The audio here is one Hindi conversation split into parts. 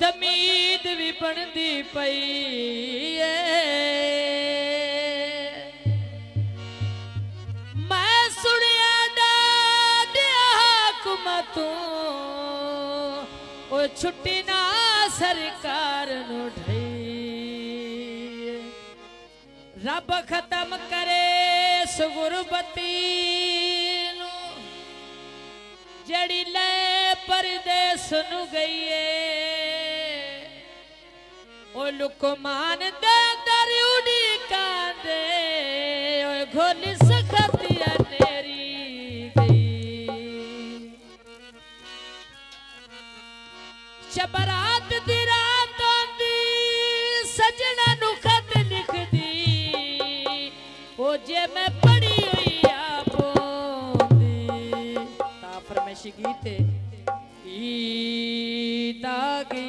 दमीद भी बनदी पई मैं सुनिया डाडिया हुकूमतों ओ छुट्टी ना सरकार नु ढई रब खत्म करे सुगुरबती नु जड़ी ले परदेस नु गई ओ लुकमान दे दर उड़ी कांदे ओ घोली सखतिया तेरी गई शबरात दी रात आंदी सजना नु खत लिख दी ओ जे मैं पढ़ी हुई आपोंदी ता फरमाइशी गीते ईदागी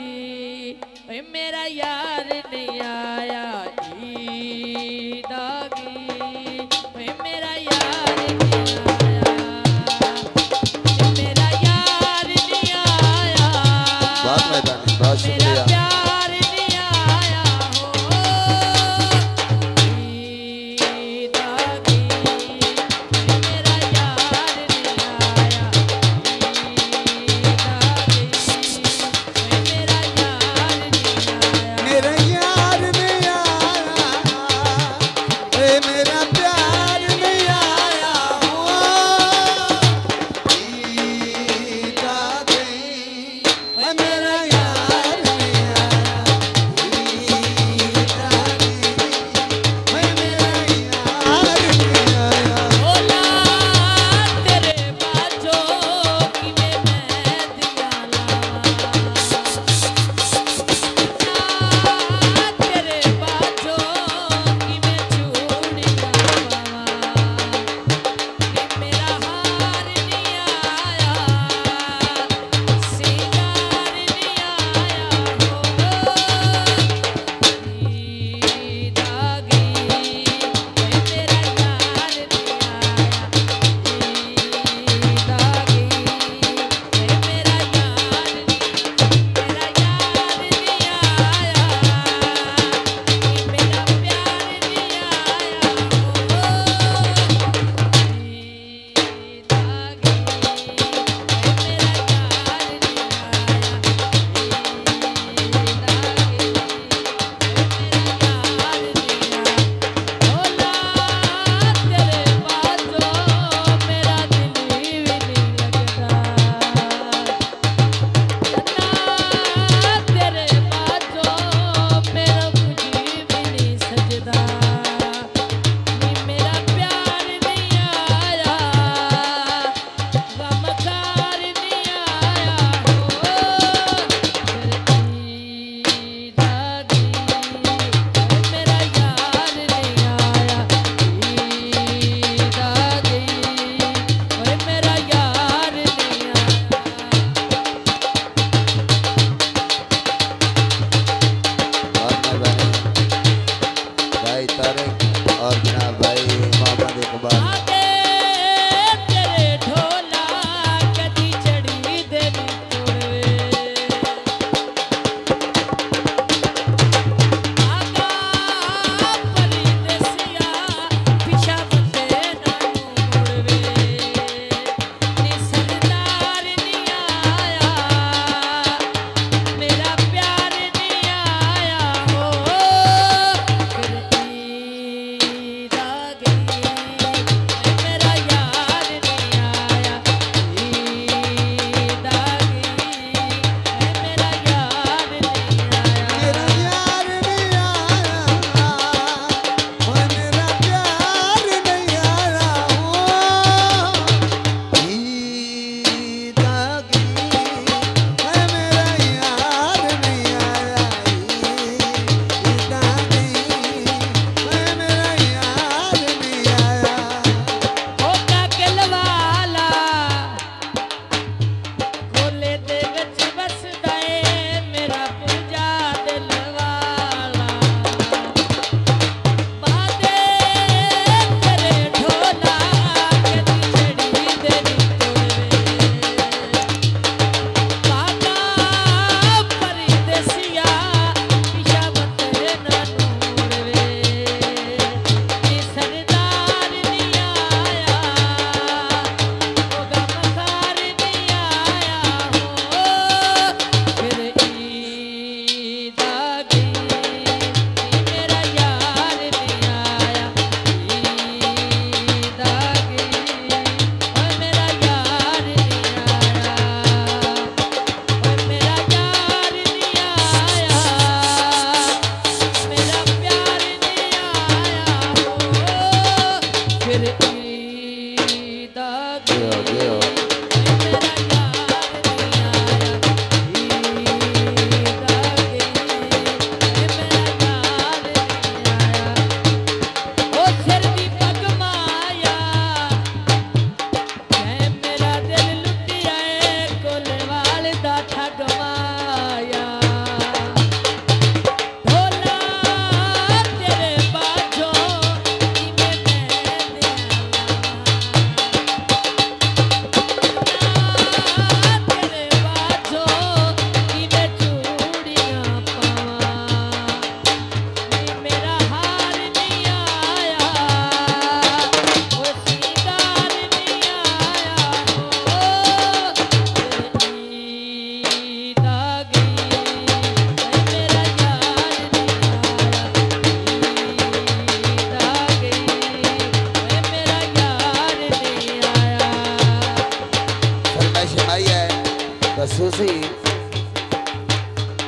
ओए मेरा यार नहीं आया ईदागी ओए मेरा यार नहीं आया मेरा यार नहीं आया बहुत मेहरबानी बहुत मेरा शुक्रिया प्यार नहीं आया हो ईदागी मेरा यार नहीं आया ईदागी मेरा यार नहीं आया मेरा यार ने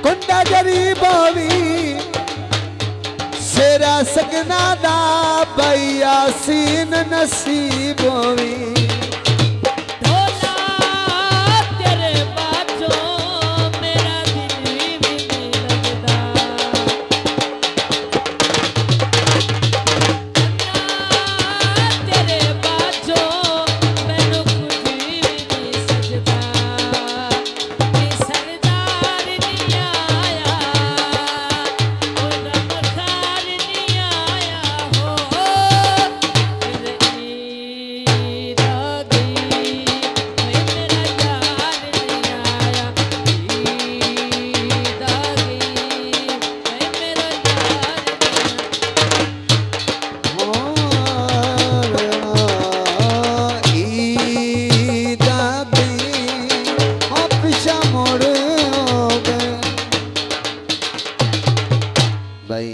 कुंडा जरी बोवी सेरा सकना दा भैया सीन नसीब होवी ढोला तेरे बाजों मेरा दिल भी नहीं लगता तेरे बाजों मैनू कुछ भी नहीं सजदा कि सरदार नहीं आया ओदा बखार नहीं आया हो फिर ईद आ गई वे मेरा यार नहीं आया ईद आ गई वे मेरा यार ईद आ गई और पिछा मोड़ हो गए भाई